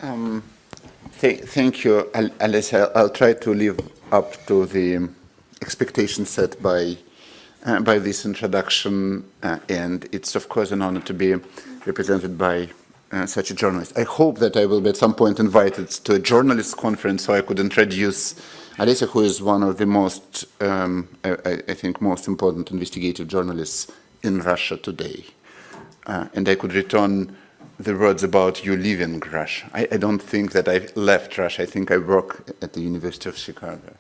Thank you, Alessia. I'll try to live up to the expectations set by this introduction, and it's of course an honor to be represented by such a journalist. I hope that I will be at some point invited to a journalist conference so I could introduce Alessia, who is one of the most, I think, most important investigative journalists in Russia today. And I could return the words about you leaving Russia. I don't think that I left Russia. I think I work at the University of Chicago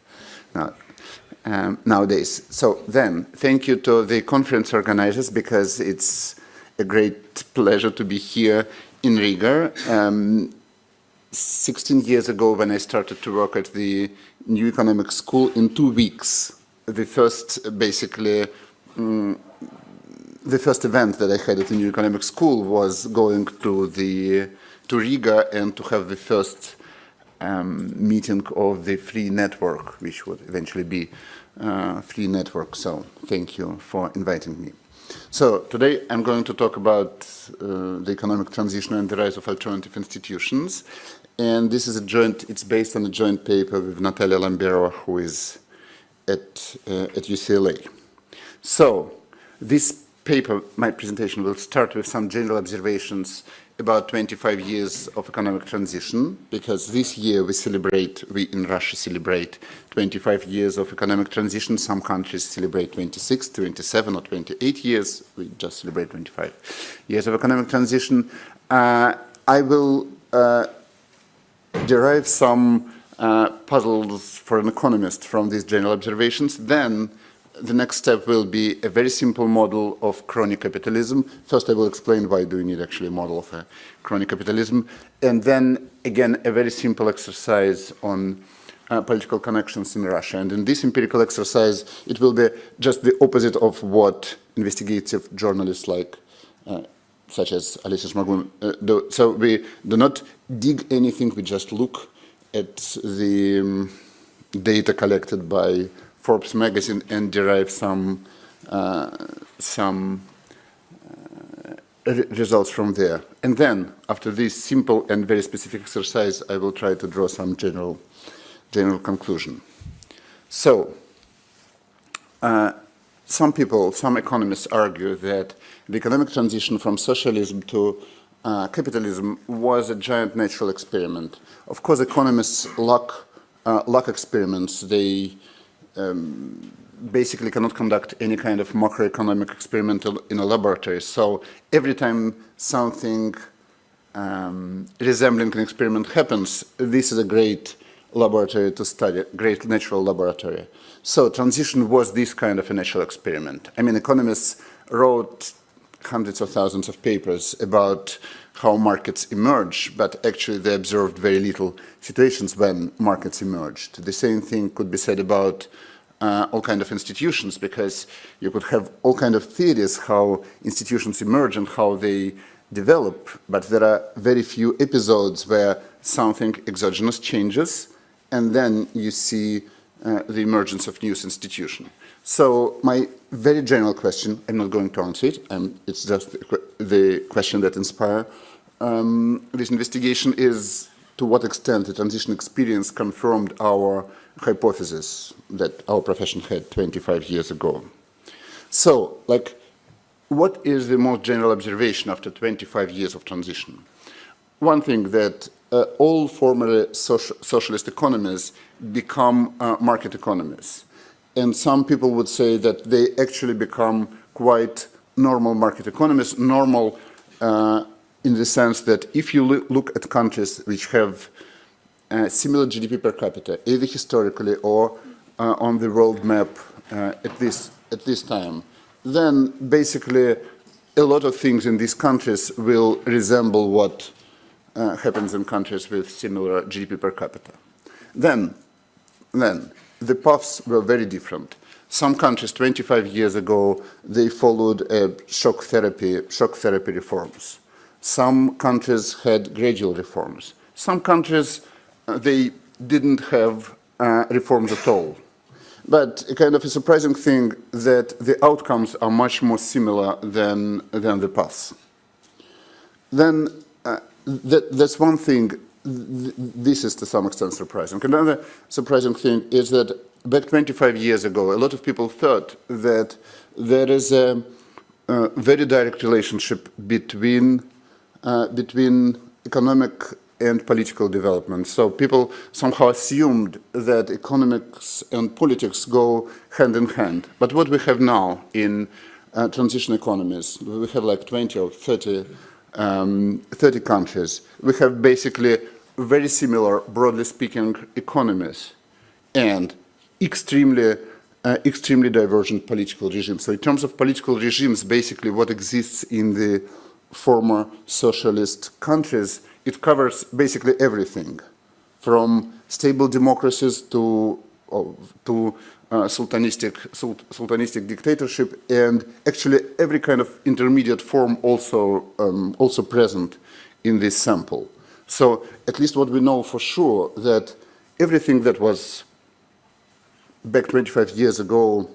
nowadays. So then, thank you to the conference organizers, because it's a great pleasure to be here in Riga. 16 years ago, when I started to work at the New Economic School, in 2 weeks, the first, basically, the first event that I had at the New Economic School was going to Riga and to have the first meeting of the Free Network, which would eventually be Free Network. So thank you for inviting me. So today I'm going to talk about the economic transition and the rise of alternative institutions. And this is it's based on a joint paper with Natalia Lamberova, who is at UCLA. So this paper, my presentation, will start with some general observations about 25 years of economic transition, because this year we in Russia celebrate 25 years of economic transition. Some countries celebrate 26, 27, or 28 years. We just celebrate 25 years of economic transition. I will derive some puzzles for an economist from these general observations. Then the next step will be a very simple model of crony capitalism. First, I will explain why do you need actually a model of a crony capitalism. And then, again, a very simple exercise on political connections in Russia. And in this empirical exercise, it will be just the opposite of what investigative journalists such as Alessia Shmagun do. So we do not dig anything, we just look at the data collected by Forbes magazine and derive some results from there. And then, after this simple and very specific exercise, I will try to draw some general conclusion. So, some economists argue that the economic transition from socialism to capitalism was a giant natural experiment. Of course, economists lack experiments. They basically cannot conduct any kind of macroeconomic experiment in a laboratory. So every time something resembling an experiment happens, this is a great laboratory to study, great natural laboratory. So transition was this kind of a natural experiment. I mean, economists wrote hundreds of thousands of papers about how markets emerge, but actually they observed very little situations when markets emerged. The same thing could be said about all kinds of institutions, because you could have all kinds of theories how institutions emerge and how they develop, but there are very few episodes where something exogenous changes, and then you see the emergence of new institution. So my very general question, I'm not going to answer it, it's just the question that inspires this investigation, is to what extent the transition experience confirmed our hypothesis that our profession had 25 years ago. So, what is the most general observation after 25 years of transition? One thing, that all formerly socialist economies become market economies. And some people would say that they actually become quite normal market economies, normal in the sense that if you look at countries which have similar GDP per capita, either historically or on the world map at this time, then basically a lot of things in these countries will resemble what happens in countries with similar GDP per capita. Then the paths were very different. Some countries 25 years ago, they followed shock therapy reforms. Some countries had gradual reforms. Some countries, they didn't have reforms at all. But a kind of a surprising thing that the outcomes are much more similar than the paths. Then that's one thing this is to some extent surprising. Another surprising thing is that back 25 years ago, a lot of people thought that there is a very direct relationship between economic and political development. So people somehow assumed that economics and politics go hand in hand. But what we have now in transition economies, we have like 20 or 30 countries. We have basically very similar, broadly speaking, economies and extremely divergent political regimes. So in terms of political regimes, basically what exists in the former socialist countries, it covers basically everything, from stable democracies to sultanistic dictatorship, and actually every kind of intermediate form also present in this sample. So at least what we know for sure, that everything that was back 25 years ago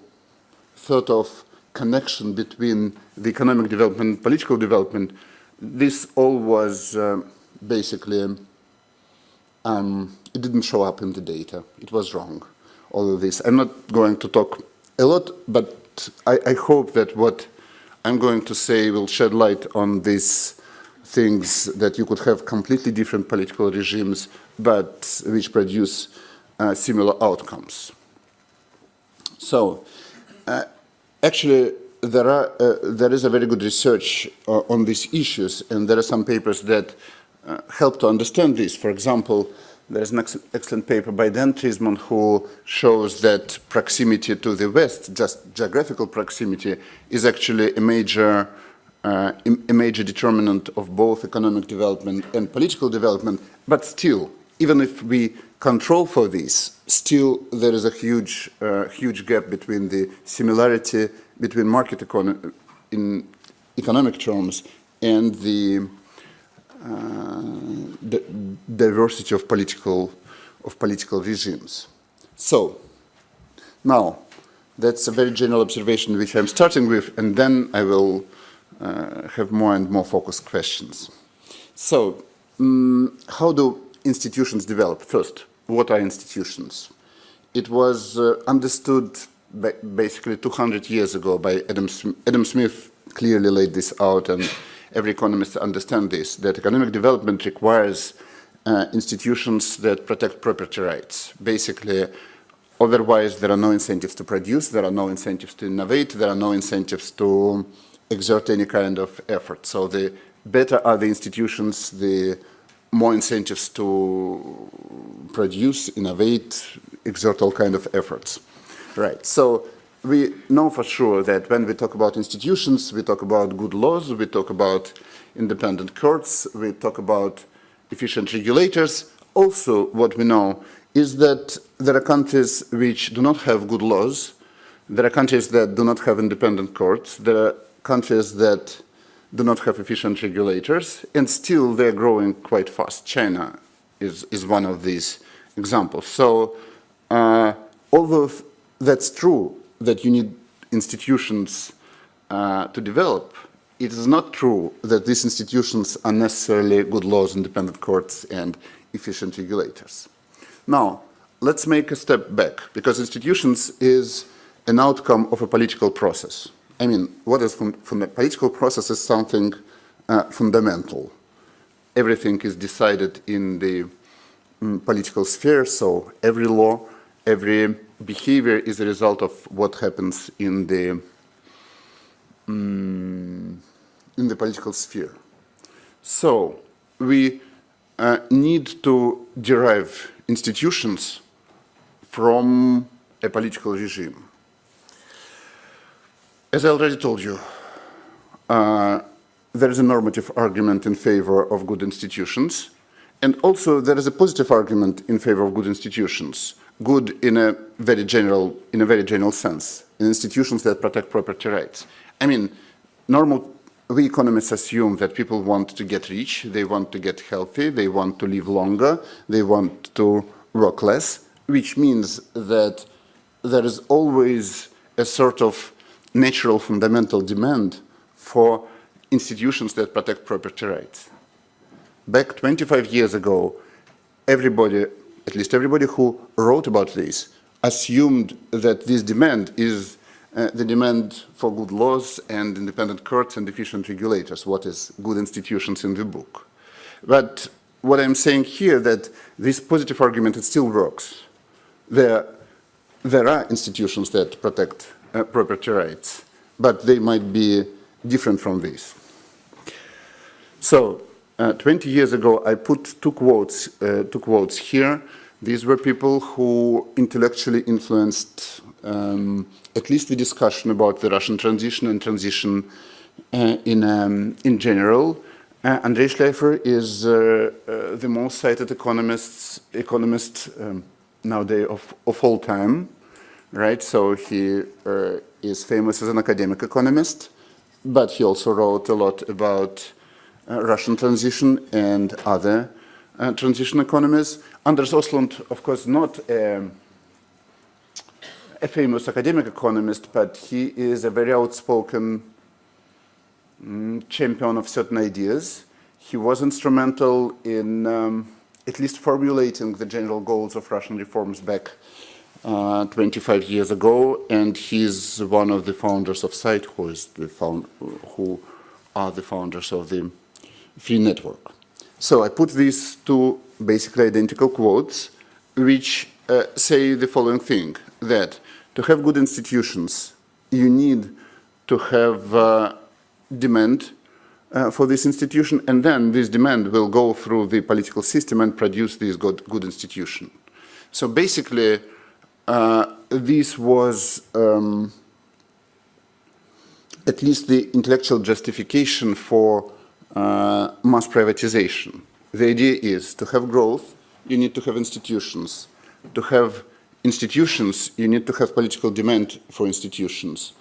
thought of connection between the economic development and political development, this all was basically, it didn't show up in the data. It was wrong, all of this. I'm not going to talk a lot, but I hope that what I'm going to say will shed light on these things, that you could have completely different political regimes, but which produce similar outcomes. So, actually, there is a very good research on these issues, and there are some papers that help to understand this. For example, there's an excellent paper by Dan Trisman who shows that proximity to the West, just geographical proximity, is actually a major determinant of both economic development and political development. But still, even if we control for this, still there is a huge gap between the similarity between market economy in economic terms and the diversity of political regimes. So now that's a very general observation which I'm starting with, and then I will have more and more focused questions. So how do institutions develop? First, what are institutions? It was understood basically 200 years ago by Adam Smith. Clearly laid this out, and every economist understands this, that economic development requires institutions that protect property rights. Basically, otherwise there are no incentives to produce, there are no incentives to innovate, there are no incentives to exert any kind of effort. So the better are the institutions, the more incentives to produce, innovate, exert all kinds of efforts. Right. So we know for sure that when we talk about institutions, we talk about good laws, we talk about independent courts, we talk about efficient regulators. Also, what we know is that there are countries which do not have good laws, there are countries that do not have independent courts, there are countries that do not have efficient regulators, and still they're growing quite fast. China is one of these examples. So although that's true that you need institutions to develop, it is not true that these institutions are necessarily good laws, independent courts, and efficient regulators. Now, let's make a step back, because institutions is an outcome of a political process. I mean, what is from the political process is something fundamental. Everything is decided in the political sphere, so every law, every behavior is a result of what happens in the political sphere. So we need to derive institutions from a political regime. As I already told you, there is a normative argument in favor of good institutions, and also there is a positive argument in favor of good institutions. Good in a very general sense, in institutions that protect property rights. I mean, we economists assume that people want to get rich, they want to get healthy, they want to live longer, they want to work less, which means that there is always a sort of natural fundamental demand for institutions that protect property rights. Back 25 years ago, everybody, at least everybody who wrote about this, assumed that this demand is the demand for good laws and independent courts and efficient regulators, what is good institutions in the book. But what I'm saying here that this positive argument, it still works. There are institutions that protect property rights, but they might be different from this. So 20 years ago, I put two quotes here. These were people who intellectually influenced at least the discussion about the Russian transition and transition in general. Andrei Schleifer is the most cited economist nowadays of all time, right? So he is famous as an academic economist, but he also wrote a lot about Russian transition and other transition economies. Anders Oslund, of course, not a famous academic economist, but he is a very outspoken champion of certain ideas. He was instrumental in at least formulating the general goals of Russian reforms back 25 years ago, and he's one of the founders of SITE, who are the founders of the Free Network. So I put these two basically identical quotes, which say the following thing, that to have good institutions, you need to have demand for this institution, and then this demand will go through the political system and produce this good institution. So basically, this was at least the intellectual justification for mass privatization. The idea is to have growth, you need to have institutions. To have institutions, you need to have political demand for institutions.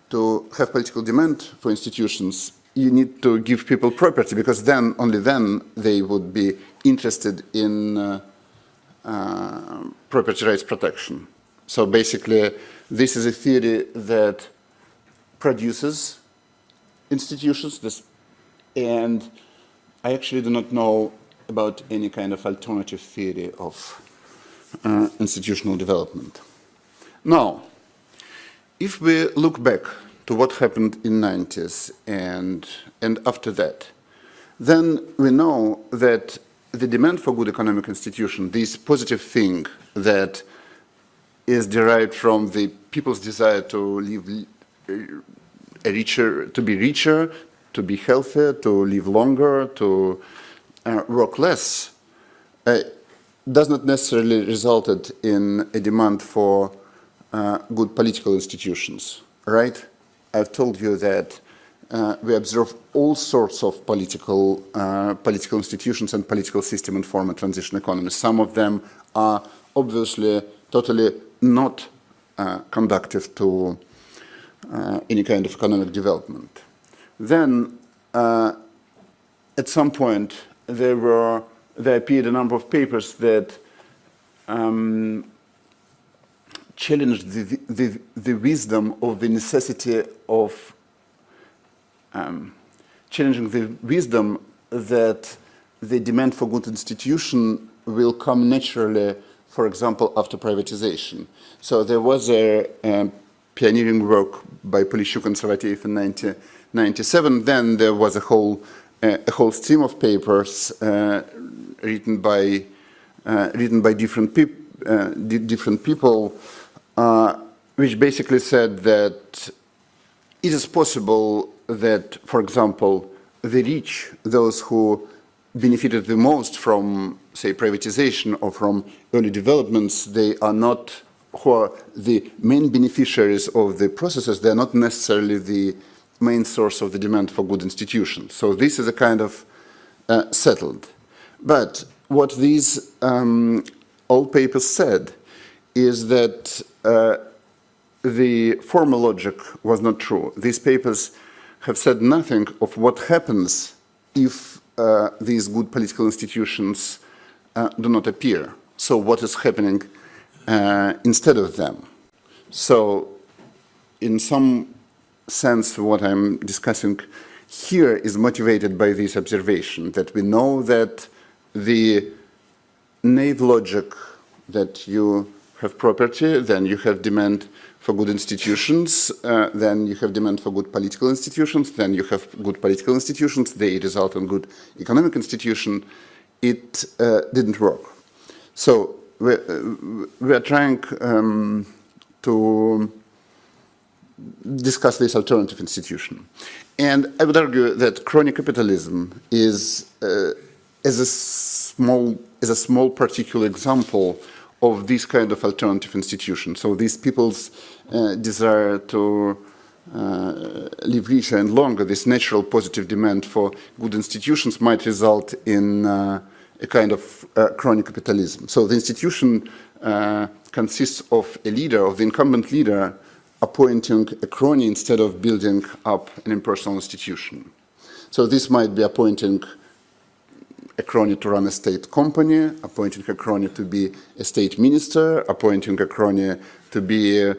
To have political demand for institutions, you need to give people property, because then, only then, they would be interested in property rights protection. So basically, this is a theory that produces institutions, and I actually do not know about any kind of alternative theory of institutional development. Now, if we look back to what happened in the 90s and after that, then we know that the demand for good economic institution, this positive thing that is derived from the people's desire to live to be richer, to be healthier, to live longer, to work less, does not necessarily result in a demand for good political institutions, right? I've told you that we observe all sorts of political institutions and political system in former transition economies. Some of them are obviously totally not conducive to any kind of economic development. Then, at some point, there appeared a number of papers that challenged the wisdom of the necessity of challenging the wisdom that the demand for good institution will come naturally, for example, after privatization. So there was a pioneering work by Polishchuk and Savateev in 1997. Then there was a whole stream of papers written by different people, which basically said that it is possible that, for example, the rich, those who benefited the most from, say, privatization or from early developments, they are not, who are the main beneficiaries of the processes, they are not necessarily the main source of the demand for good institutions. So this is a kind of settled. But what these old papers said is that the formal logic was not true. These papers have said nothing of what happens if these good political institutions do not appear. So what is happening instead of them? So in some sense, what I'm discussing here is motivated by this observation that we know that the naive logic that you have property, then you have demand for good institutions, then you have demand for good political institutions, then you have good political institutions, they result in good economic institution. It didn't work. So we're trying to discuss this alternative institution. And I would argue that crony capitalism is a small particular example of this kind of alternative institution. So these people's desire to live richer and longer, this natural positive demand for good institutions might result in a kind of crony capitalism. So the institution consists of a leader, of the incumbent leader, appointing a crony instead of building up an impersonal institution. So this might be appointing a crony to run a state company, appointing a crony to be a state minister, appointing a crony to be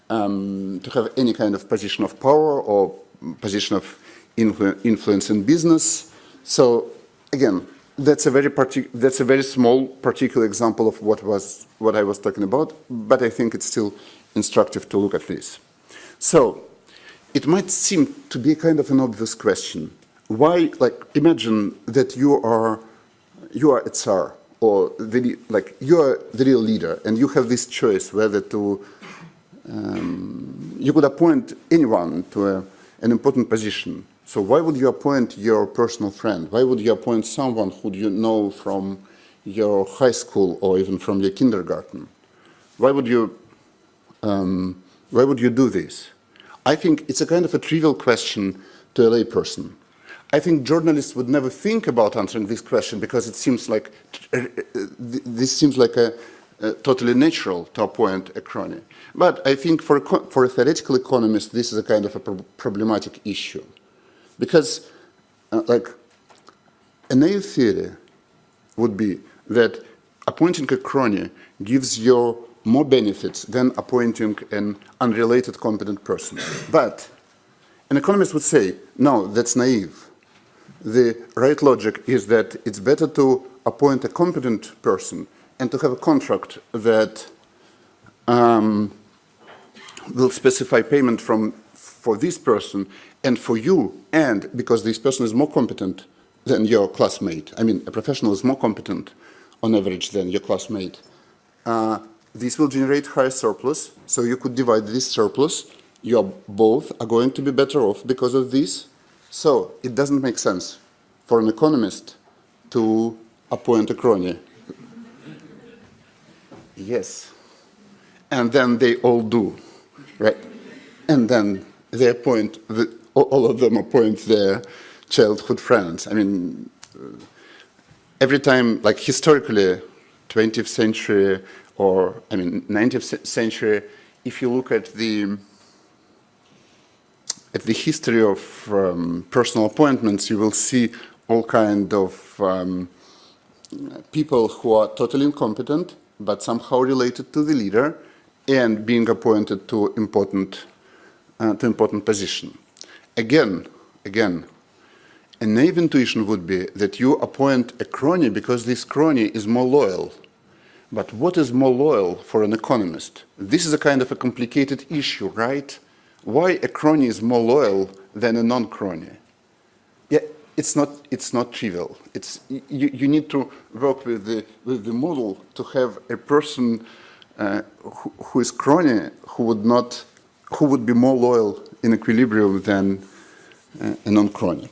to have any kind of position of power or position of influence in business. So again, that's a very small particular example of what I was talking about, but I think it's still instructive to look at this. So it might seem to be kind of an obvious question. Why, like, imagine that you are a Tsar, or you are the real leader, and you have this choice whether to, you could appoint anyone to an important position. So why would you appoint your personal friend? Why would you appoint someone who you know from your high school or even from your kindergarten? Why would you do this? I think it's a kind of a trivial question to a layperson. I think journalists would never think about answering this question because it seems like this seems like a totally natural to appoint a crony. But I think for a theoretical economist, this is a kind of a problematic issue, because like a naive theory would be that appointing a crony gives you more benefits than appointing an unrelated competent person. But an economist would say, no, that's naive. The right logic is that it's better to appoint a competent person and to have a contract that will specify payment for this person and for you, and because this person is more competent than your classmate. I mean, a professional is more competent on average than your classmate. This will generate higher surplus, so you could divide this surplus. You both are going to be better off because of this. So it doesn't make sense for an economist to appoint a crony. Yes. And then they all do, right? And then they appoint, all of them appoint their childhood friends. I mean, every time, like historically, 20th century or, 19th century, if you look at the history of personal appointments, you will see all kind of people who are totally incompetent, but somehow related to the leader, and being appointed to important position. Again, a naive intuition would be that you appoint a crony because this crony is more loyal. But what is more loyal for an economist? This is a kind of a complicated issue, right? Why a crony is more loyal than a non-crony? Yeah, it's not trivial. You need to work with the model to have a person who is crony who would be more loyal in equilibrium than a non-crony.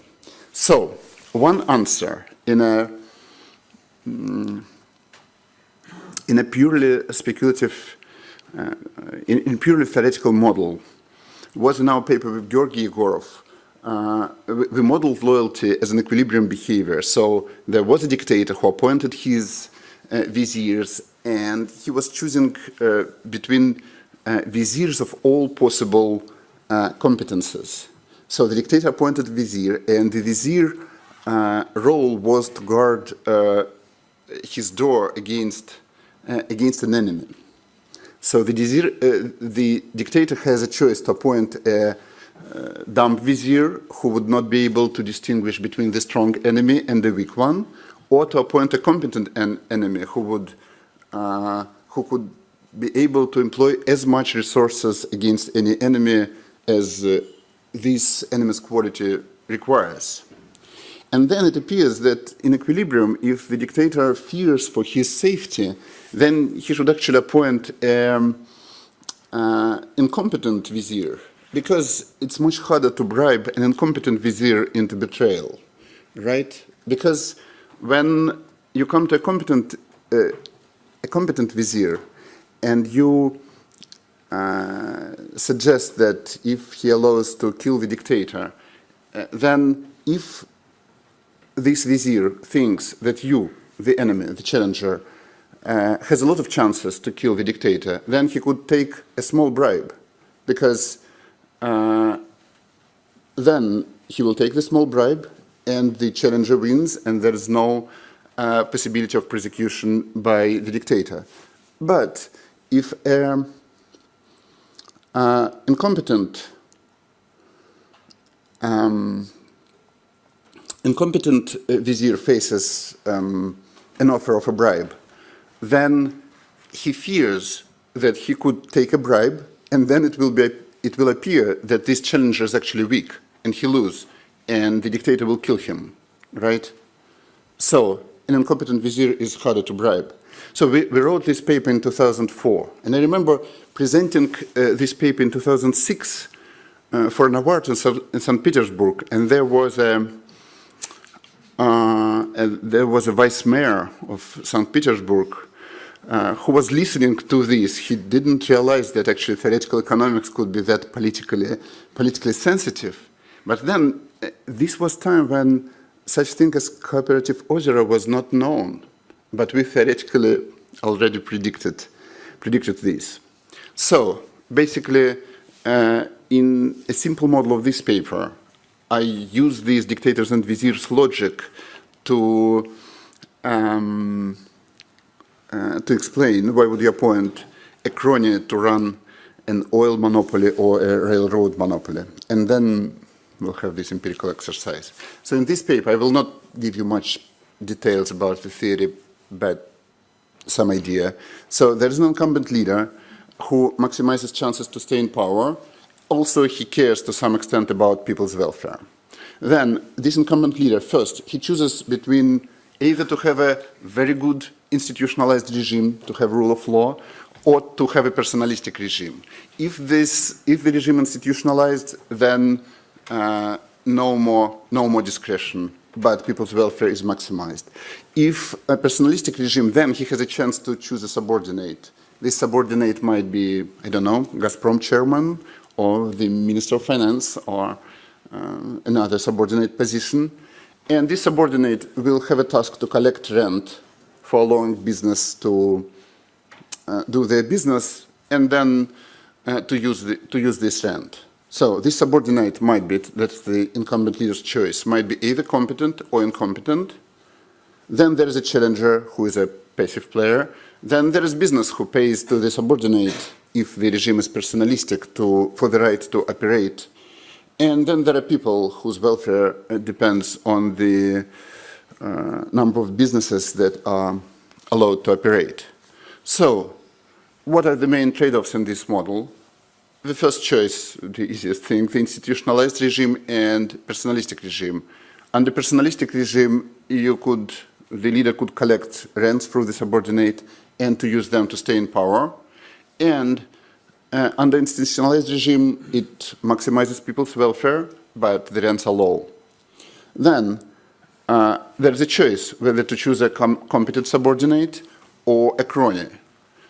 So one answer in a purely speculative, in purely theoretical model was in our paper with Georgy Egorov. We modeled loyalty as an equilibrium behavior. So there was a dictator who appointed his viziers, and he was choosing between viziers of all possible competences. So the dictator appointed vizier, and the vizier role was to guard his door against an enemy. So the dictator has a choice to appoint a dumb vizier who would not be able to distinguish between the strong enemy and the weak one, or to appoint a competent enemy who could be able to employ as much resources against any enemy as this enemy's quality requires. And then it appears that in equilibrium, if the dictator fears for his safety, then he should actually appoint an incompetent vizier, because it's much harder to bribe an incompetent vizier into betrayal, right? Because when you come to a competent vizier and you suggest that if he allows to kill the dictator, then if this vizier thinks that you, the enemy, the challenger, has a lot of chances to kill the dictator, then he could take a small bribe, because then he will take the small bribe and the challenger wins, and there is no possibility of prosecution by the dictator. But if incompetent vizier faces an offer of a bribe, then he fears that he could take a bribe, and then it will appear that this challenger is actually weak, and he loses, and the dictator will kill him, right? So an incompetent vizier is harder to bribe. So we wrote this paper in 2004, and I remember presenting this paper in 2006 for an award in St. Petersburg, and there was a vice mayor of St. Petersburg who was listening to this. He didn't realize that actually theoretical economics could be that politically sensitive. But then this was time when such thing as cooperative ozero was not known, but we theoretically already predicted this. So basically, in a simple model of this paper, I use these dictators and viziers logic to explain why would you appoint a crony to run an oil monopoly or a railroad monopoly. And then we'll have this empirical exercise. So in this paper, I will not give you much details about the theory, but some idea. So there is an incumbent leader who maximizes chances to stay in power. Also, he cares to some extent about people's welfare. Then this incumbent leader, first, he chooses between either to have a very good institutionalized regime, to have rule of law, or to have a personalistic regime. If the regime institutionalized, then no more discretion, but people's welfare is maximized. If a personalistic regime, then he has a chance to choose a subordinate. This subordinate might be, I don't know, Gazprom chairman, or the Minister of Finance, or another subordinate position. And this subordinate will have a task to collect rent for allowing business to do their business, and then to use this rent. So this subordinate might be, that's the incumbent leader's choice, might be either competent or incompetent. Then there is a challenger who is a passive player. Then there is business who pays to the subordinate if the regime is personalistic for the right to operate. And then there are people whose welfare depends on the number of businesses that are allowed to operate. So what are the main trade-offs in this model? The first choice, the easiest thing, the institutionalized regime and personalistic regime. Under personalistic regime, the leader could collect rents through the subordinate and to use them to stay in power. And under institutionalized regime, it maximizes people's welfare, but the rents are low. Then there is a choice whether to choose a competent subordinate or a crony.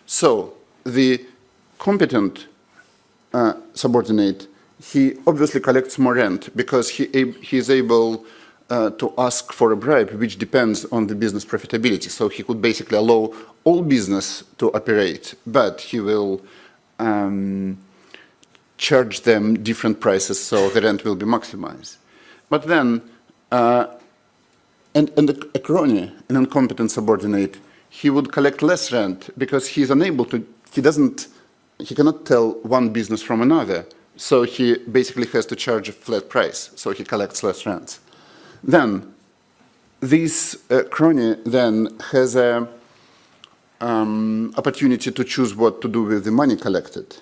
So the competent subordinate, he obviously collects more rent because he is able to ask for a bribe, which depends on the business profitability. So he could basically allow all business to operate, but he will charge them different prices so the rent will be maximized. But then, and a crony, an incompetent subordinate, he would collect less rent because he's unable to, he cannot tell one business from another. So he basically has to charge a flat price, so he collects less rents. Then, this Crony then has a opportunity to choose what to do with the money collected,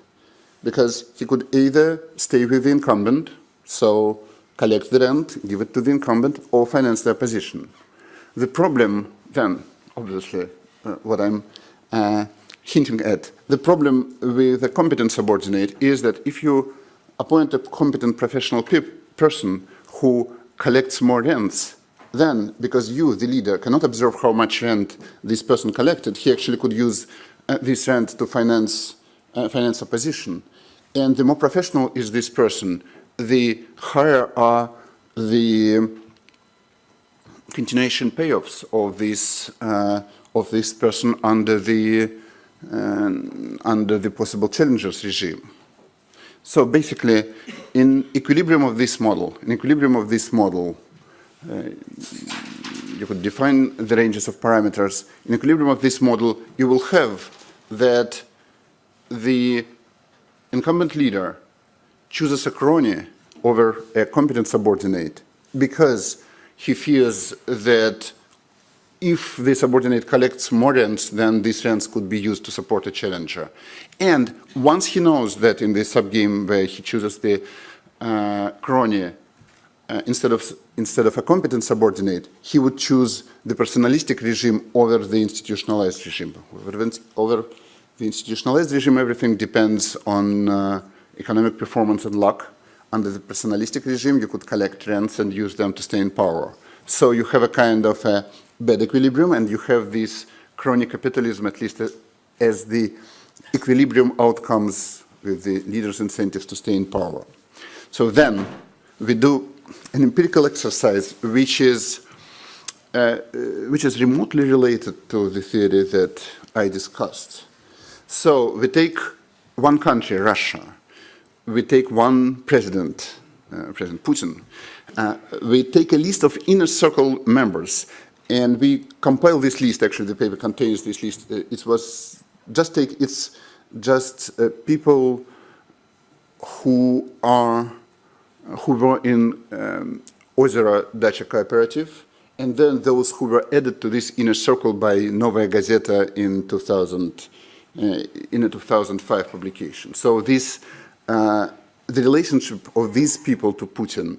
because he could either stay with the incumbent, so collect the rent, give it to the incumbent, or finance the opposition. The problem then, obviously, what I'm hinting at, the problem with a competent subordinate is that if you appoint a competent professional person who collects more rents, then, because you, the leader, cannot observe how much rent this person collected, he actually could use this rent to finance opposition. And the more professional is this person, the higher are the continuation payoffs of this person under the possible challengers regime. So basically, in equilibrium of this model, you could define the ranges of parameters. In equilibrium of this model, you will have that the incumbent leader chooses a crony over a competent subordinate because he fears that if the subordinate collects more rents, then these rents could be used to support a challenger. And once he knows that in the subgame where he chooses the crony, instead of a competent subordinate, he would choose the personalistic regime over the institutionalized regime. Over the institutionalized regime, everything depends on economic performance and luck. Under the personalistic regime, you could collect rents and use them to stay in power. So you have a kind of a bad equilibrium, and you have this crony capitalism, at least as the equilibrium outcomes with the leaders' incentives to stay in power. So then we do an empirical exercise which is remotely related to the theory that I discussed. So we take one country, Russia. We take one president, President Putin. We take a list of inner circle members, and we compile this list. Actually, the paper contains this list. It's just people who were in Ozero Dacha cooperative, and then those who were added to this inner circle by Novaya Gazeta in 2005 publication. So this, the relationship of these people to Putin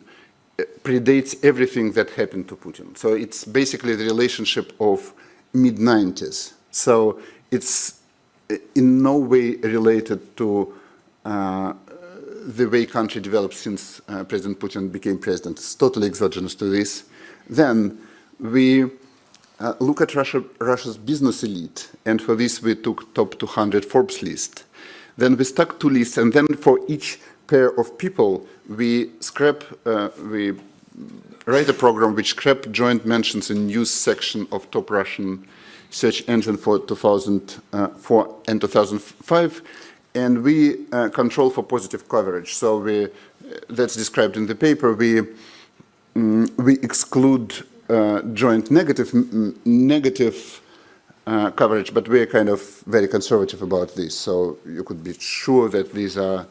predates everything that happened to Putin. So it's basically the relationship of mid-90s. So it's in no way related to the way country developed since President Putin became president. It's totally exogenous to this. Then we look at Russia's business elite, and for this we took top 200 Forbes list. Then we stuck two lists, and then for each pair of people, we write a program which scrap joint mentions in news section of top Russian search engine for 2004 and 2005, and we control for positive coverage. So that's described in the paper. We exclude joint negative coverage, but we're kind of very conservative about this. So you could be sure that these are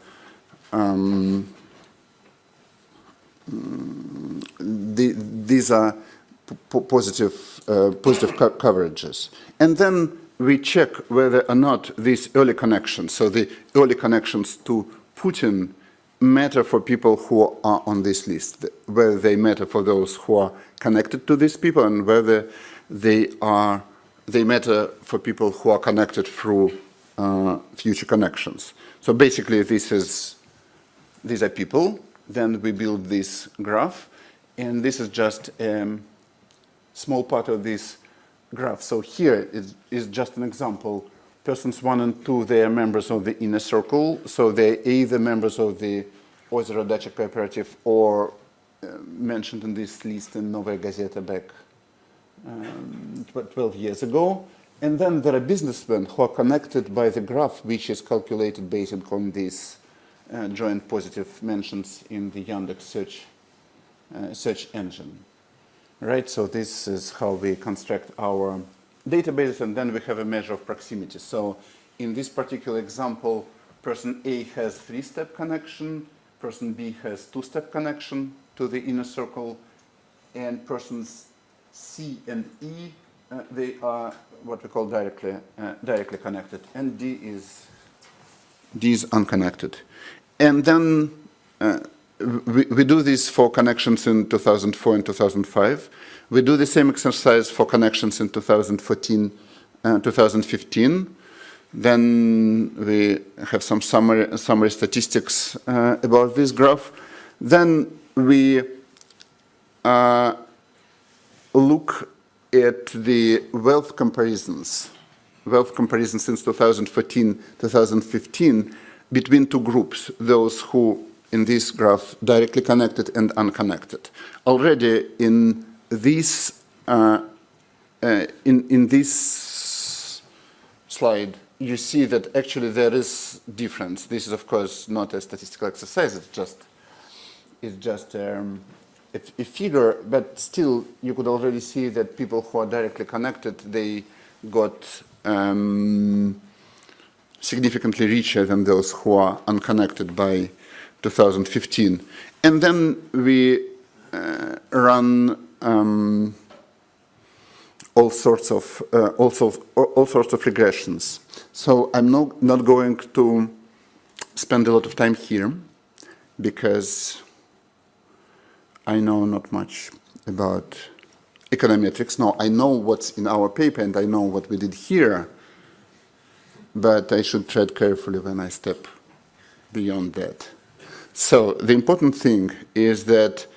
positive coverages. And then we check whether or not these early connections, so the early connections to Putin, matter for people who are on this list, whether they matter for those who are connected to these people, and whether they matter for people who are connected through future connections. So basically, these are people. Then we build this graph, and this is just a small part of this graph. So here is just an example. Persons 1 and 2, they are members of the inner circle. So they're either members of the Ozero Dacha cooperative or mentioned in this list in Novaya Gazeta back 12 years ago. And then there are businessmen who are connected by the graph, which is calculated based on these joint positive mentions in the Yandex search engine. Right, so this is how we construct our database, and then we have a measure of proximity. So in this particular example, person A has 3-step connection, person B has 2-step connection to the inner circle, and persons C and E, they are what we call directly connected, and D is unconnected. And then we do this for connections in 2004 and 2005. We do the same exercise for connections in 2014 and 2015. Then we have some summary statistics about this graph. Then we look at the wealth comparisons since 2014-2015 between two groups, those who in this graph directly connected and unconnected. Already in this slide, you see that actually there is difference. This is of course not a statistical exercise. It's just a figure, but still you could already see that people who are directly connected, they got significantly richer than those who are unconnected by 2015. And then we run all sorts of regressions. So I'm not going to spend a lot of time here because I know not much about econometrics. No, I know what's in our paper and I know what we did here, but I should tread carefully when I step beyond that. So the important thing is that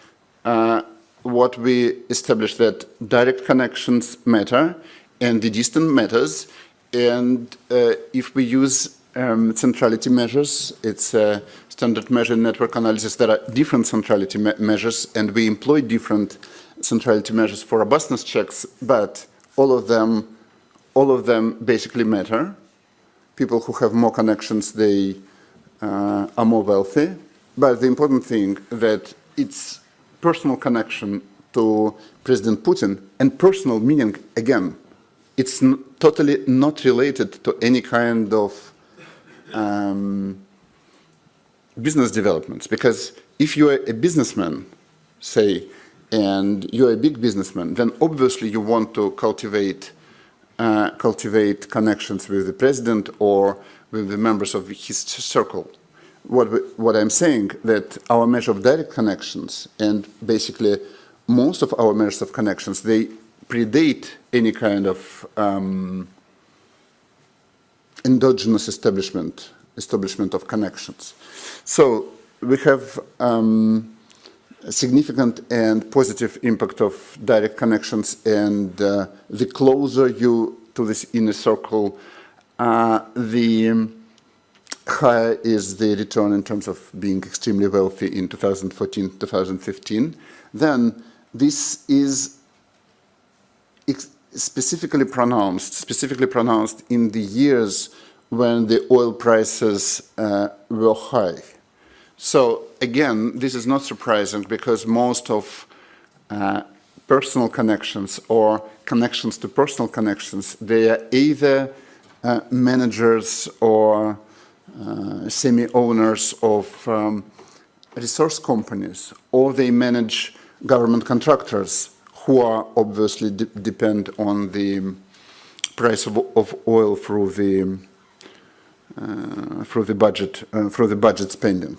what we established, that direct connections matter and the distance matters, and if we use centrality measures, it's a standard measure in network analysis. There are different centrality measures, and we employ different centrality measures for robustness checks, but all of them basically matter. People who have more connections, they are more wealthy. But the important thing that it's personal connection to President Putin, and personal meaning, again, it's totally not related to any kind of business developments. Because if you are a businessman, say, and you're a big businessman, then obviously you want to cultivate connections with the president or with the members of his circle. What I'm saying, that our measure of direct connections, and basically most of our measures of connections, they predate any kind of endogenous establishment of connections. So we have a significant and positive impact of direct connections, and the closer you to this inner circle, the higher is the return in terms of being extremely wealthy in 2014-2015. Then this is specifically pronounced in the years when the oil prices were high. So again, this is not surprising because most of personal connections or connections to personal connections, they are either managers or semi-owners of resource companies, or they manage government contractors who are obviously depend on the price of oil through the budget spending.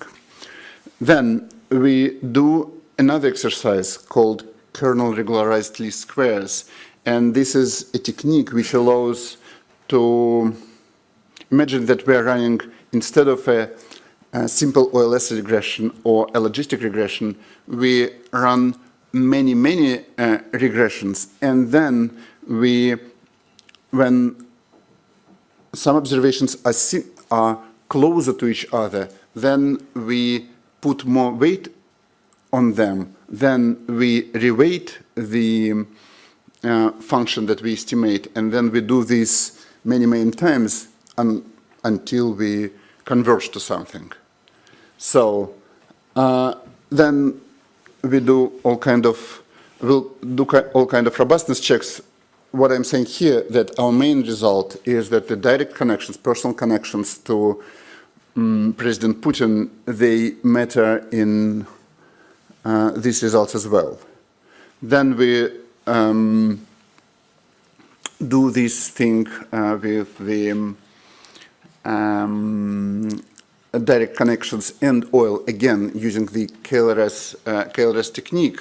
Then we do another exercise called kernel regularized least squares, and this is a technique which allows to imagine that we are running, instead of a simple OLS regression or a logistic regression, we run many regressions, and then when some observations are closer to each other, then we put more weight on them, then we reweight the function that we estimate, and then we do this many times until we converge to something. So then we'll do all kind of robustness checks. What I'm saying here, that our main result is that the direct connections, personal connections to President Putin, they matter in these results as well. Then we do this thing with the direct connections and oil, again, using the KLRS technique,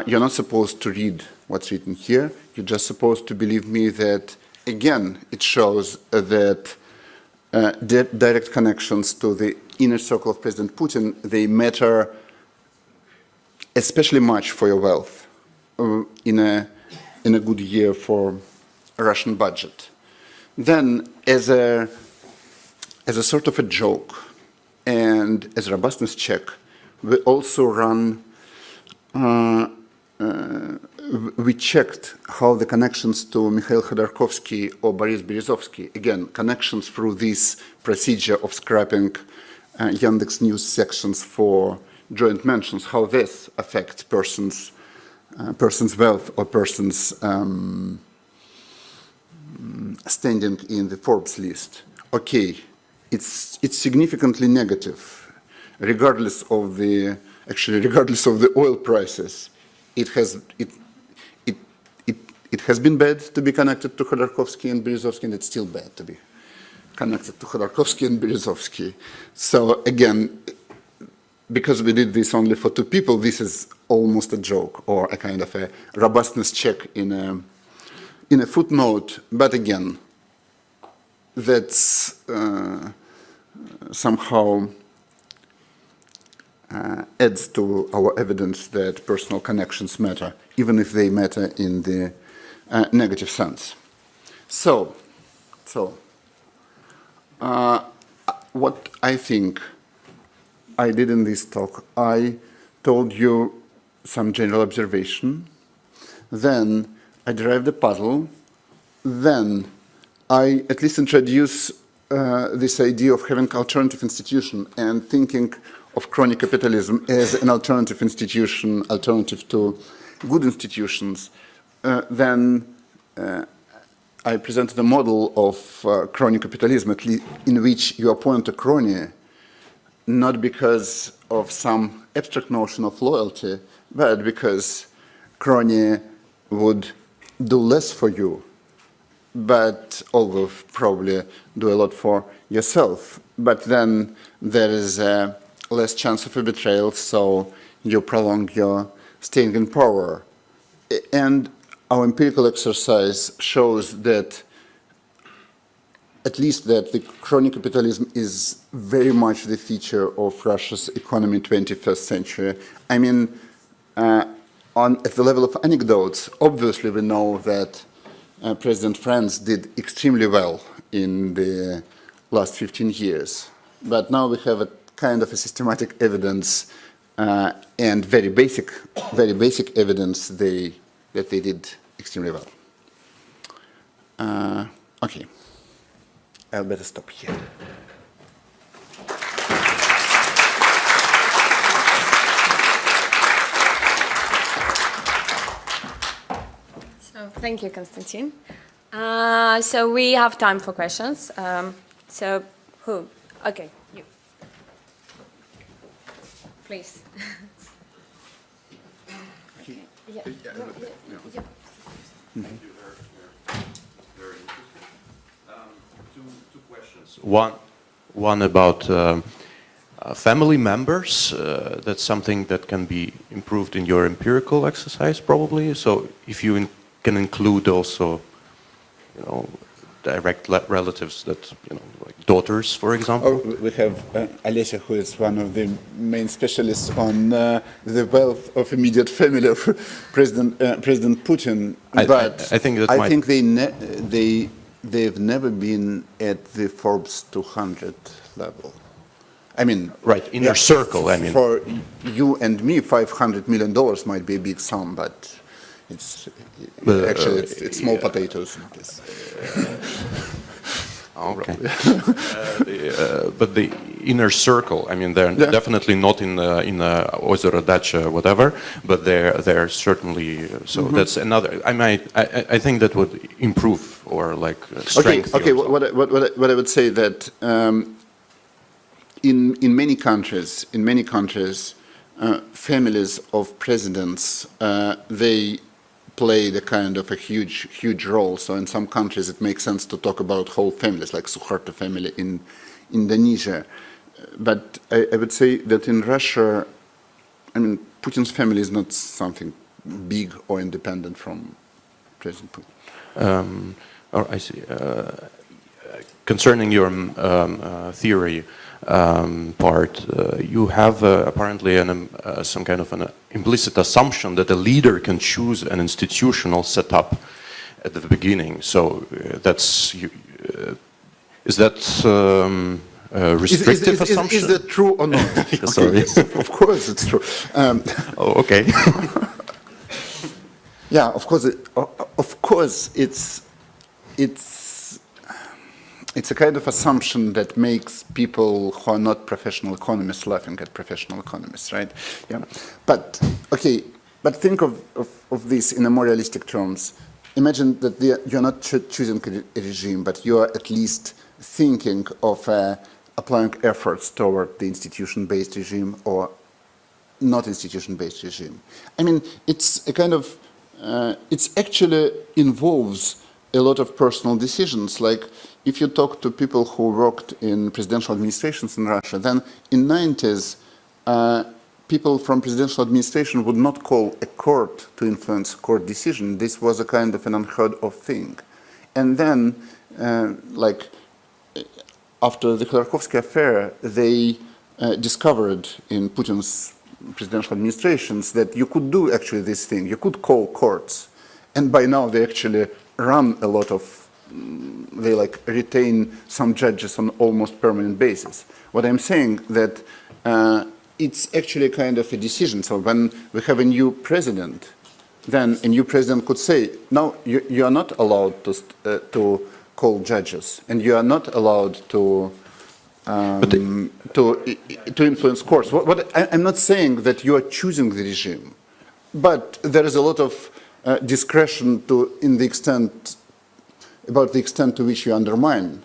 you're not supposed to read what's written here. You're just supposed to believe me that, again, it shows that direct connections to the inner circle of President Putin, they matter especially much for your wealth in a good year for a Russian budget. Then, as a sort of a joke and as a robustness check, we also run, we checked how the connections to Mikhail Khodorkovsky or Boris Berezovsky, again, connections through this procedure of scrapping Yandex News sections for joint mentions, how this affects person's wealth or person's standing in the Forbes list. Okay, it's significantly negative, regardless of the oil prices. It has been bad to be connected to Khodorkovsky and Berezovsky, and it's still bad to be connected to Khodorkovsky and Berezovsky. So again, because we did this only for two people, this is almost a joke or a kind of a robustness check in a footnote. But again, that's somehow adds to our evidence that personal connections matter, even if they matter in the negative sense. So what I think I did in this talk, I told you some general observation, then I derived a puzzle, then I at least introduce this idea of having alternative institution and thinking of crony capitalism as an alternative institution, alternative to good institutions. Then I presented a model of crony capitalism, in which you appoint a crony, not because of some abstract notion of loyalty, but because crony would do less for you, but although probably do a lot for yourself. But then there is a less chance of a betrayal, so you prolong your staying in power. And our empirical exercise shows that at least that the crony capitalism is very much the feature of Russia's economy in 21st century. I mean, at the level of anecdotes, obviously we know that President France did extremely well in the last 15 years. But now we have a kind of a systematic evidence and very basic evidence that they did extremely well. Okay. I'll better stop here. So thank you, Konstantin. So we have time for questions. So who? Okay, you. Please. Okay. Yeah. Thank you. Very interesting. Two questions. One about family members. That's something that can be improved in your empirical exercise, probably. So if you can include also, direct relatives that, like daughters, for example. Oh, we have Alessia, who is one of the main specialists on the wealth of immediate family of President Putin. But I think that they've never been at the Forbes 200 level. I mean, right, inner circle. I mean, for you and me, $500 million might be a big sum, but it's small potatoes. Okay. But the inner circle, I mean, they're definitely not in Ozero Dacha, whatever, but they're certainly, so that's another, I think that would improve or like strengthen. Okay, what I would say that in many countries, families of presidents, they played a kind of a huge role. So in some countries it makes sense to talk about whole families, like Suharto family in Indonesia. But I would say that in Russia, I mean, Putin's family is not something big or independent from President Putin. Oh, I see. Concerning your theory part, you have apparently some kind of an implicit assumption that a leader can choose an institutional setup at the beginning. So that's is that a restrictive assumption? Is that true or not? Yeah, sorry. Yes, of course it's true. Oh, okay. Yeah, of course it's a kind of assumption that makes people who are not professional economists laughing at professional economists, right? Yeah. But okay, but think of this in a more realistic terms. Imagine that you're not choosing a regime, but you are at least thinking of applying efforts toward the institution-based regime or not institution-based regime. I mean, it's a kind of it actually involves a lot of personal decisions. Like if you talk to people who worked in presidential administrations in Russia, then in 90s, people from presidential administration would not call a court to influence court decision. This was a kind of an unheard of thing. And then, like after the Khodorkovsky affair, they discovered in Putin's presidential administrations that you could do actually this thing. You could call courts. And by now they actually run a lot of, they like retain some judges on almost permanent basis. What I'm saying that it's actually kind of a decision. So when we have a new president, then a new president could say, no, you are not allowed to call judges, and you are not allowed to influence courts. I'm not saying that you are choosing the regime, but there is a lot of discretion about the extent to which you undermine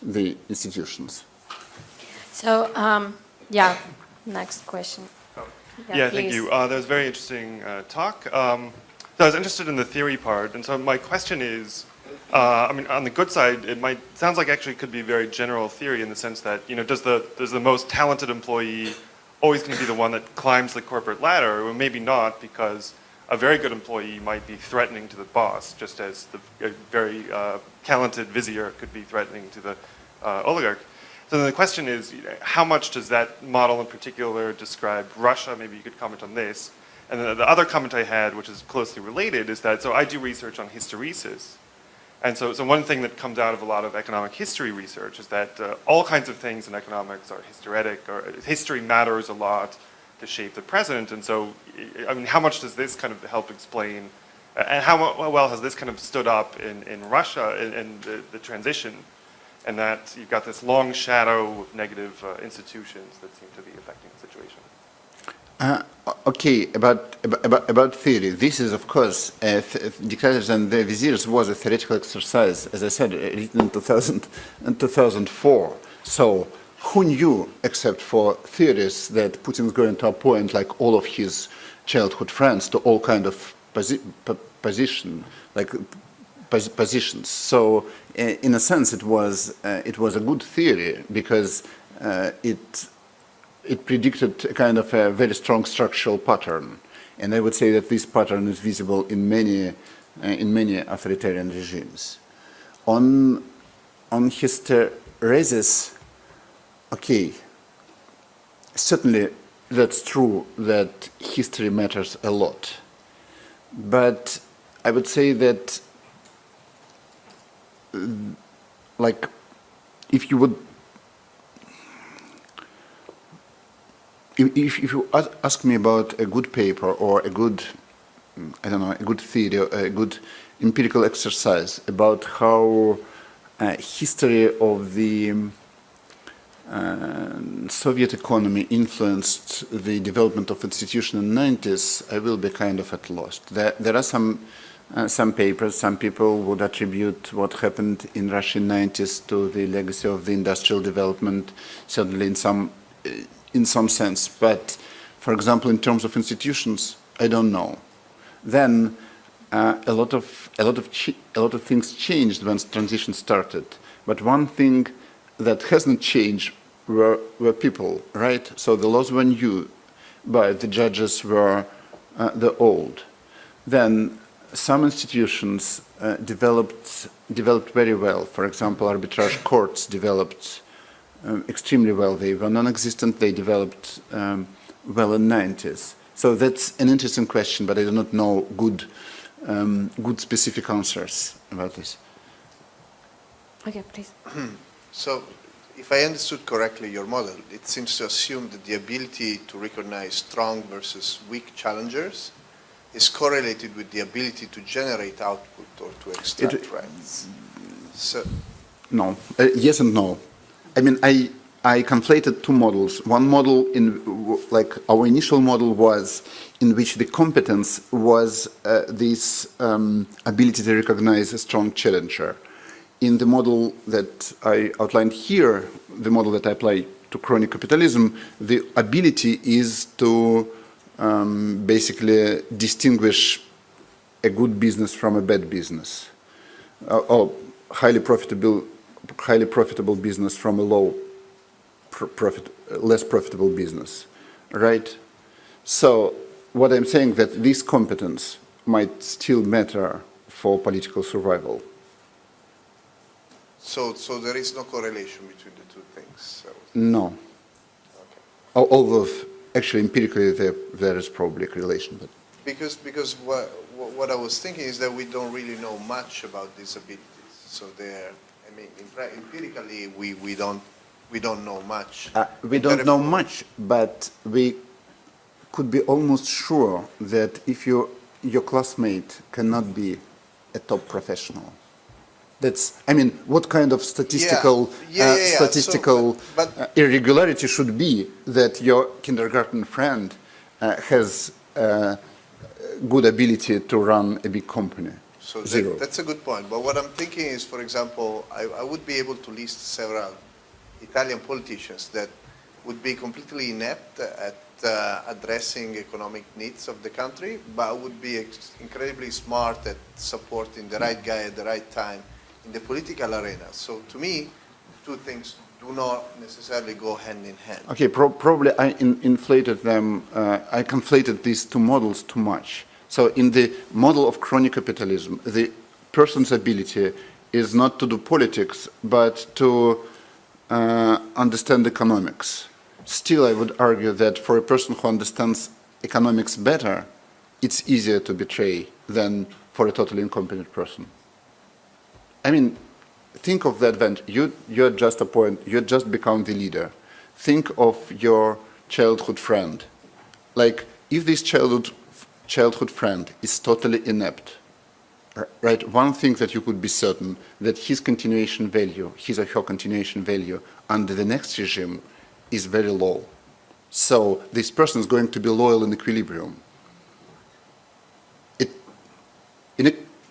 the institutions. So, yeah, next question. Yeah, thank you. That was a very interesting talk. So I was interested in the theory part, and so my question is, I mean, on the good side, it sounds like actually it could be very general theory in the sense that, you know, does the most talented employee always going to be the one that climbs the corporate ladder? Or maybe not, because a very good employee might be threatening to the boss, just as a very talented vizier could be threatening to the oligarch. So then the question is, how much does that model in particular describe Russia? Maybe you could comment on this. And then the other comment I had, which is closely related, is that, so I do research on hysteresis. And so one thing that comes out of a lot of economic history research is that all kinds of things in economics are hysteretic, or history matters a lot to shape the present. And so, I mean, how much does this kind of help explain, and how well has this kind of stood up in Russia in the transition, and that you've got this long shadow of negative institutions that seem to be affecting the situation? Okay, about theory. This is, of course, Dictators and the Viziers was a theoretical exercise, as I said, written in 2004. So who knew, except for theorists, that Putin is going to appoint like all of his childhood friends to all kind of positions. So in a sense, it was a good theory because it predicted a kind of a very strong structural pattern, and I would say that this pattern is visible in many authoritarian regimes. On hysteresis, okay, certainly that's true that history matters a lot, but I would say that, like, if you would. If you ask me about a good paper or a good, I don't know, a good theory, or a good empirical exercise about how history of the Soviet economy influenced the development of institutions in the 90s, I will be kind of at loss. There are some papers, some people would attribute what happened in Russia in the 90s to the legacy of the industrial development, certainly in some sense, but for example, in terms of institutions, I don't know. Then a lot of things changed when transition started. But one thing that hasn't changed were people, right? So the laws were new, but the judges were the old. Then some institutions developed very well. For example, arbitrage courts developed extremely well. They were non-existent. They developed well in the 90s. So that's an interesting question, but I do not know good specific answers about this. Okay, please. So, if I understood correctly your model, it seems to assume that the ability to recognize strong versus weak challengers is correlated with the ability to generate output or to extract rights. So, no, yes and no. I mean, I conflated two models. One model, like our initial model, was in which the competence was this ability to recognize a strong challenger. In the model that I outlined here, the model that I apply to crony capitalism, the ability is to basically distinguish a good business from a bad business, or highly profitable business from a less profitable business, right? So what I'm saying that this competence might still matter for political survival. So there is no correlation between the two things? So. No. Okay. Although actually empirically there is probably a correlation. But. Because what I was thinking is that we don't really know much about these abilities. So empirically we don't know much. We don't know much, but we could be almost sure that if your classmate cannot be a top professional, what kind of statistical irregularity should be that your kindergarten friend has good ability to run a big company? So Zero. That's a good point. But what I'm thinking is, for example, I would be able to list several Italian politicians that would be completely inept at addressing economic needs of the country, but would be incredibly smart at supporting the right guy at the right time in the political arena. So to me, two things do not necessarily go hand in hand. Okay, probably I inflated them, I conflated these two models too much. So in the model of crony capitalism, the person's ability is not to do politics, but to understand economics. Still, I would argue that for a person who understands economics better, it's easier to betray than for a totally incompetent person. I mean, think of that event. You're just become the leader. Think of your childhood friend. Like, if this childhood friend is totally inept, right? One thing that you could be certain, that his or her continuation value under the next regime is very low. So this person is going to be loyal in equilibrium.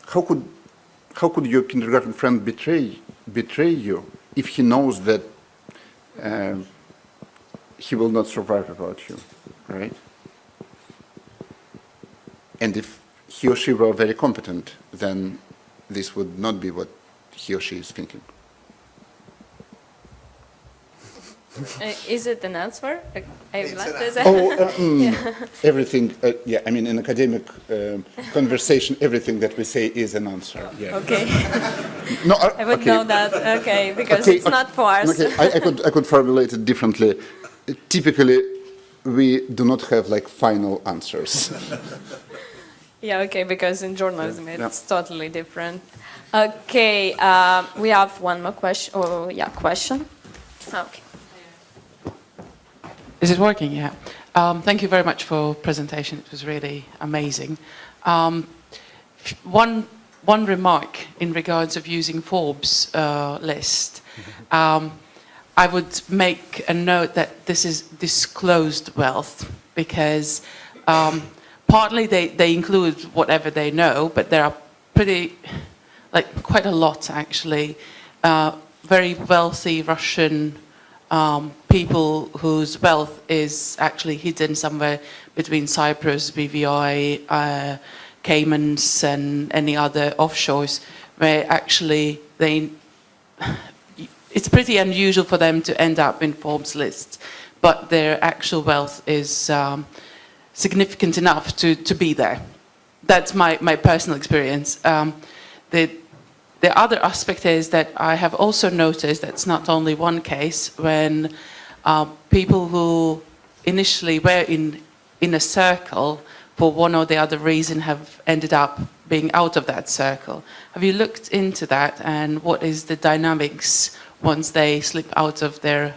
How could your kindergarten friend betray you if he knows that he will not survive without you, right? And if he or she were very competent, then this would not be what he or she is thinking. Is it an answer? Everything, I mean, in academic conversation, everything that we say is an answer. Yeah. Okay. No, I would know that, because it's not for us. Okay, I could formulate it differently. Typically, we do not have like final answers. Yeah, okay, because in journalism it's totally different. Okay, we have one more question. Question. Okay. Is it working? Yeah. Thank you very much for presentation. It was really amazing. One remark in regards of using Forbes list. I would make a note that this is disclosed wealth because partly they include whatever they know, but there are quite a lot actually. Very wealthy Russian people whose wealth is actually hidden somewhere between Cyprus, BVI, Caymans and any other offshores, where actually it's pretty unusual for them to end up in Forbes lists, but their actual wealth is significant enough to be there. That's my personal experience. The other aspect is that I have also noticed that's not only one case when people who initially were in a circle for one or the other reason have ended up being out of that circle. Have you looked into that, and what is the dynamics once they slip out of their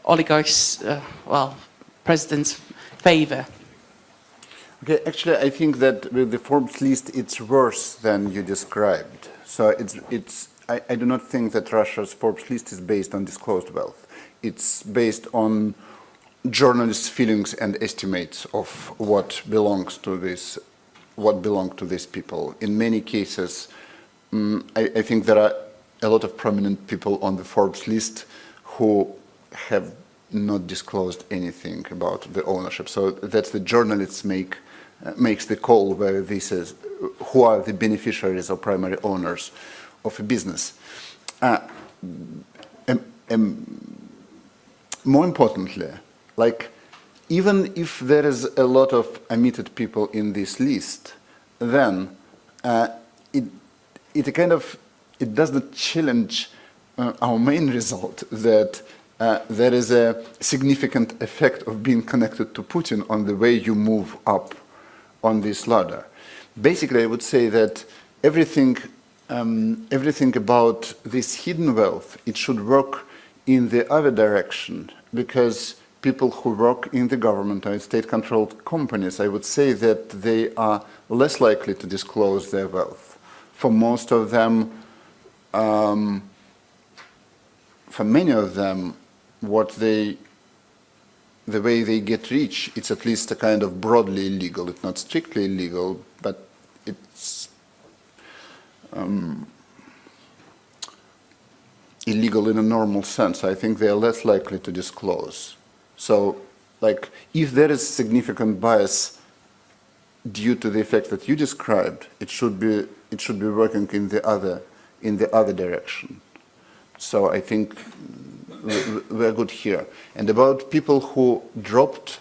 oligarchs, president's favor? Okay, actually, I think that with the Forbes list, it's worse than you described. So I do not think that Russia's Forbes list is based on disclosed wealth. It's based on journalists' feelings and estimates of what belongs to these people. In many cases, I think there are a lot of prominent people on the Forbes list who have not disclosed anything about the ownership. So that's the journalists makes the call where this is who are the beneficiaries or primary owners of a business. More importantly, like, even if there is a lot of omitted people in this list, then it does not challenge our main result that there is a significant effect of being connected to Putin on the way you move up on this ladder. Basically, I would say that everything about this hidden wealth, it should work in the other direction, because people who work in the government or in state-controlled companies, I would say that they are less likely to disclose their wealth. For most of them, for many of them, the way they get rich, it's at least a kind of broadly illegal. It's not strictly illegal, but it's illegal in a normal sense. I think they are less likely to disclose. So, like, if there is significant bias due to the effect that you described, it should be working in the other direction. So I think we're good here. And about people who dropped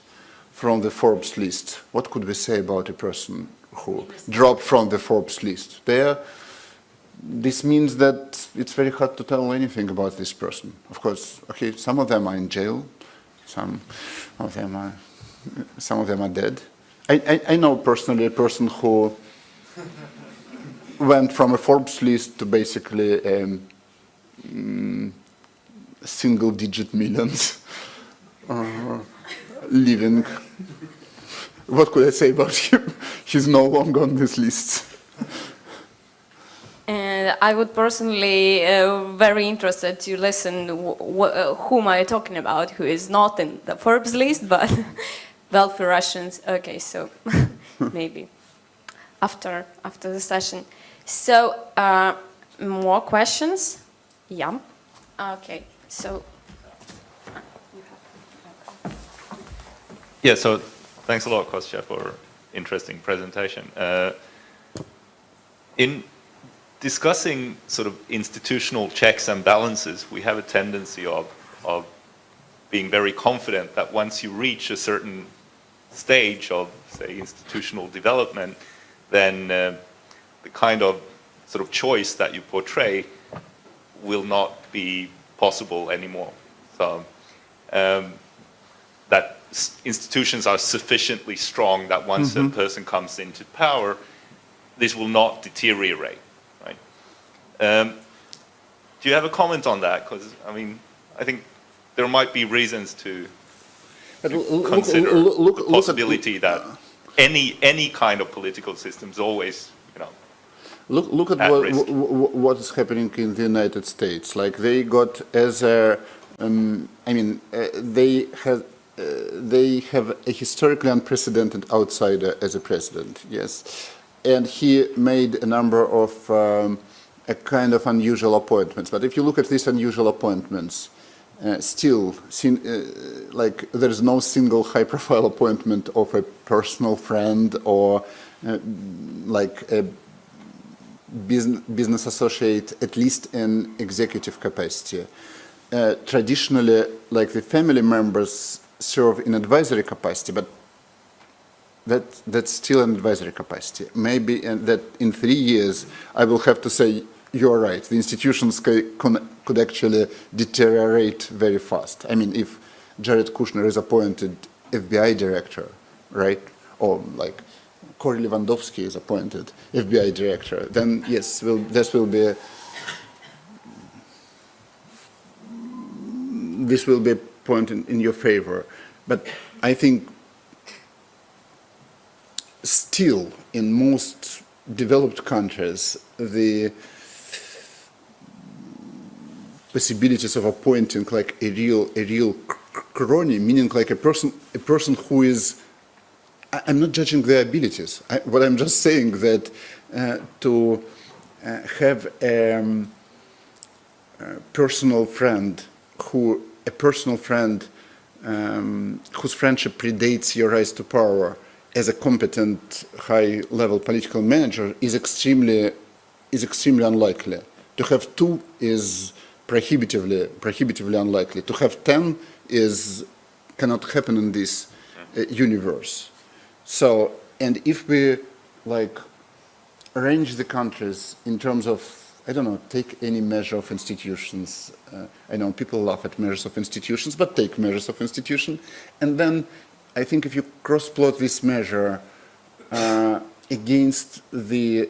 from the Forbes list, what could we say about a person who dropped from the Forbes list? This means that it's very hard to tell anything about this person. Of course, okay, some of them are in jail, some of them are dead. I know personally a person who went from a Forbes list to basically single-digit millions living. What could I say about him? He's no longer on this list. And I would personally very interested to listen whom are you talking about, who is not in the Forbes list, but wealthy Russians. Okay, so maybe after the session. So more questions? Yeah. Okay. So. Yeah. So thanks a lot, Kostya, for interesting presentation. In discussing sort of institutional checks and balances, we have a tendency of being very confident that once you reach a certain stage of, say, institutional development, then the kind of sort of choice that you portray will not be possible anymore. So that institutions are sufficiently strong that once a person comes into power, this will not deteriorate. Do you have a comment on that? Because, I mean, I think there might be reasons to consider the possibility that any kind of political system is always, you know, look at what is happening in the United States. Like, they got as a, they have a historically unprecedented outsider as a president, yes. And he made a number of a kind of unusual appointments. But if you look at these unusual appointments, still, like, there is no single high-profile appointment of a personal friend or like a business associate, at least in executive capacity. Traditionally, like the family members serve in advisory capacity, but that's still an advisory capacity. Maybe that in 3 years, I will have to say, you're right, the institutions could actually deteriorate very fast. I mean, if Jared Kushner is appointed FBI director, right, or like Cory Lewandowski is appointed FBI director, then yes, this will be a point in your favor. But I think still in most developed countries, the possibilities of appointing like a real crony, meaning like a person who is, I'm not judging their abilities. What I'm just saying that to have a personal friend whose friendship predates your rise to power as a competent high-level political manager is extremely unlikely. To have 2 is prohibitively unlikely. To have 10 cannot happen in this universe. So, and if we like arrange the countries in terms of, I don't know, take any measure of institutions. I know people laugh at measures of institutions, but take measures of institution. And then I think if you cross-plot this measure against the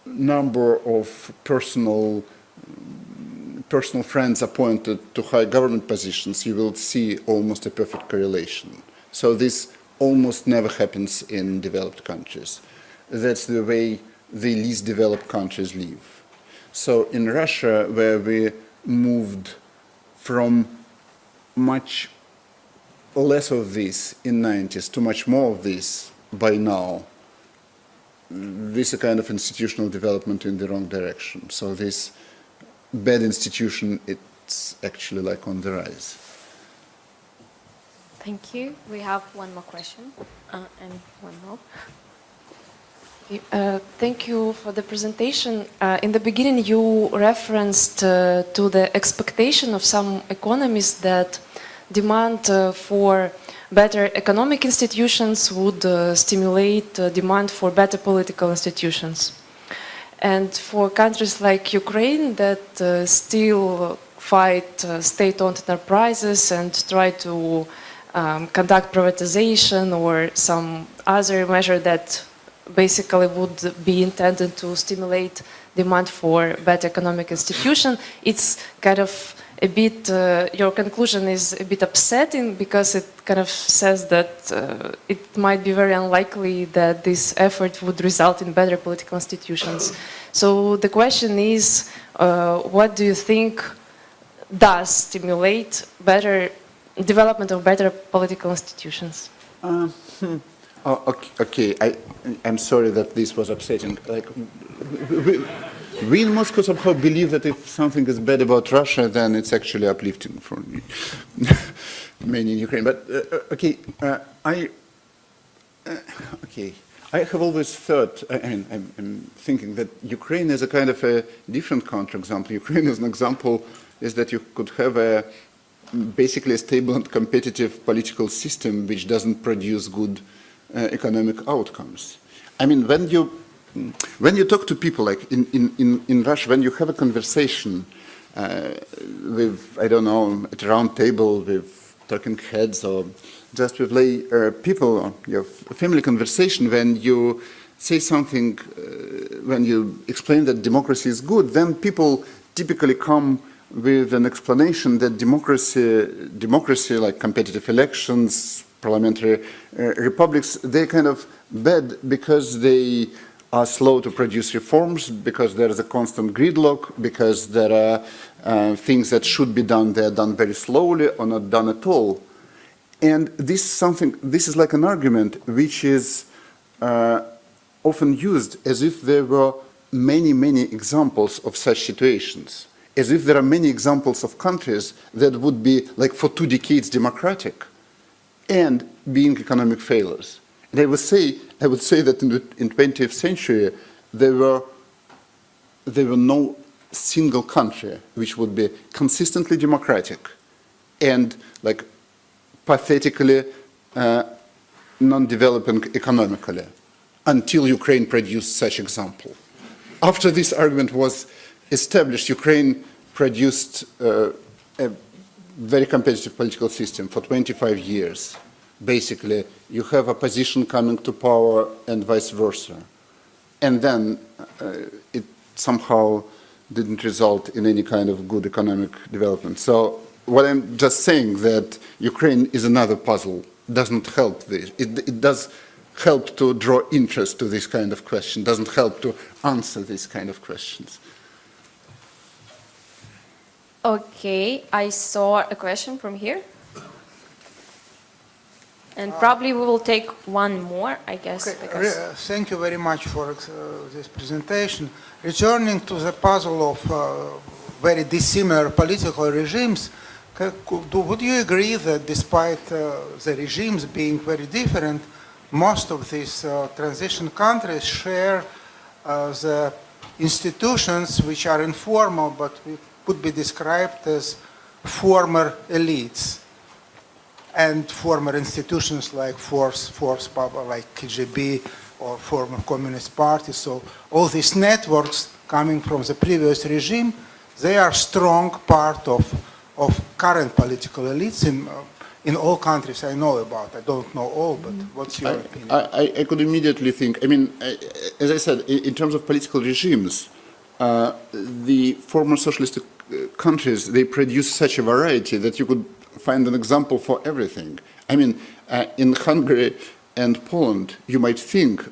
number of personal friends appointed to high government positions, you will see almost a perfect correlation. So this almost never happens in developed countries. That's the way the least developed countries live. So in Russia, where we moved from much less of this in 90s to much more of this by now, this is a kind of institutional development in the wrong direction. So this bad institution, it's actually like on the rise. Thank you. We have one more question and one more. Thank you for the presentation. In the beginning, you referenced to the expectation of some economists that demand for better economic institutions would stimulate demand for better political institutions. And for countries like Ukraine that still fight state-owned enterprises and try to conduct privatization or some other measure that basically would be intended to stimulate demand for better economic institution, it's kind of a bit, your conclusion is a bit upsetting because it kind of says that it might be very unlikely that this effort would result in better political institutions. So the question is, what do you think does stimulate better development of better political institutions? Oh, okay. I'm sorry that this was upsetting. Like, we in Moscow somehow believe that if something is bad about Russia, then it's actually uplifting for many in Ukraine. But I have always thought. I'm thinking that Ukraine is a kind of a different counterexample. Ukraine is an example is that you could have basically a stable and competitive political system which doesn't produce good economic outcomes. I mean, when you talk to people, like in Russia, when you have a conversation with, I don't know, at a round table with talking heads or just with lay people, your family conversation, when you say something, when you explain that democracy is good, then people typically come with an explanation that democracy like competitive elections, parliamentary republics, they're kind of bad because they are slow to produce reforms, because there is a constant gridlock, because there are things that should be done, they're done very slowly or not done at all. And this is like an argument which is often used as if there were many, many examples of such situations, as if there are many examples of countries that would be like for 2 decades democratic and being economic failures. And I would say that in 20th century, there were no single country which would be consistently democratic and like pathetically non-developing economically until Ukraine produced such example. After this argument was established, Ukraine produced a very competitive political system for 25 years. Basically, you have opposition coming to power and vice versa. And then it somehow didn't result in any kind of good economic development. So what I'm just saying that Ukraine is another puzzle, doesn't help this. It does help to draw interest to this kind of question, doesn't help to answer these kind of questions. Okay, I saw a question from here. And probably we will take one more, I guess. Okay. Thank you very much for this presentation. Returning to the puzzle of very dissimilar political regimes, would you agree that despite the regimes being very different, most of these transition countries share the institutions which are informal but could be described as former elites and former institutions like force like KGB or former communist parties? So all these networks coming from the previous regime, they are strong part of current political elites in all countries I know about. I don't know all, but what's your opinion? I could immediately think, I mean, as I said, in terms of political regimes, the former socialist countries, they produce such a variety that you could find an example for everything. I mean, in Hungary and Poland, you might think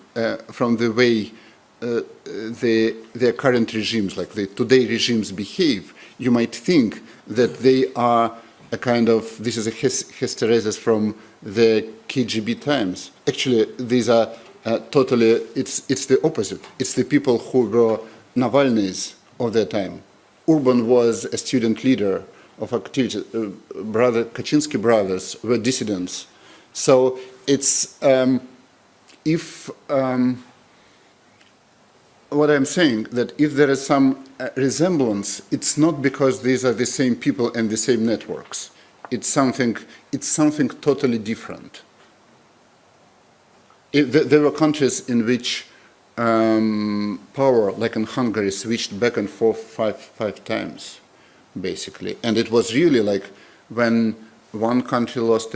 from the way their current regimes, like the today regimes behave, you might think that they are a kind of, this is a hysteresis from the KGB times. Actually, these are totally, it's the opposite. It's the people who were Navalny's of their time. Urban was a student leader of activity. Kaczynski brothers were dissidents. So it's, what I'm saying, that if there is some resemblance, it's not because these are the same people and the same networks. It's something totally different. There were countries in which power, like in Hungary, switched back and forth five times, basically. And it was really like when one party lost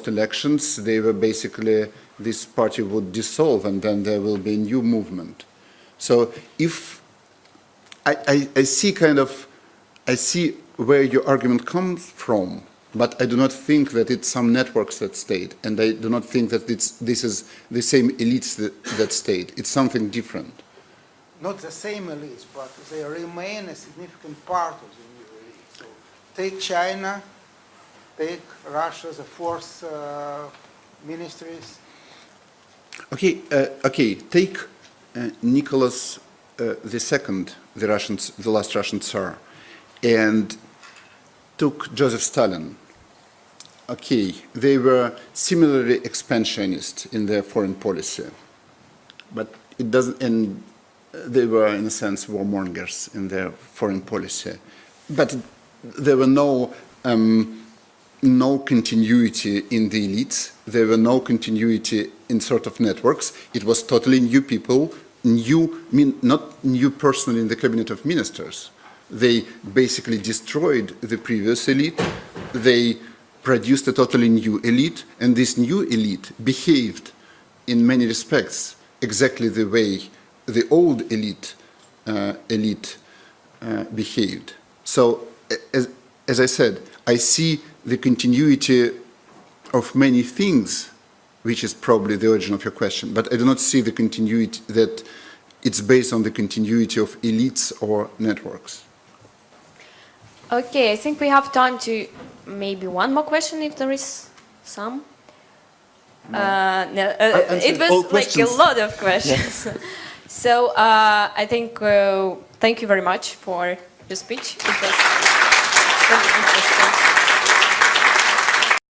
elections, they were basically, this party would dissolve and then there will be a new movement. So if I see where your argument comes from, but I do not think that it's some networks that stayed, and I do not think that this is the same elites that stayed. It's something different. Not the same elites, but they remain a significant part of the new elite. So take China, take Russia, the fourth ministries. Okay. Take Nicholas II, the last Russian Tsar, and took Joseph Stalin. Okay, they were similarly expansionist in their foreign policy, but it doesn't. And they were, in a sense, warmongers in their foreign policy, but there were no continuity in the elites. There were no continuity in sort of networks. It was totally new people, not new person in the cabinet of ministers. They basically destroyed the previous elite. They produced a totally new elite, and this new elite behaved in many respects exactly the way the old elite behaved. So, as I said, I see the continuity of many things, which is probably the origin of your question, but I do not see the continuity that it's based on the continuity of elites or networks. Okay, I think we have time to maybe one more question if there is some. It was like a lot of questions. Yeah. So I think thank you very much for your speech. It was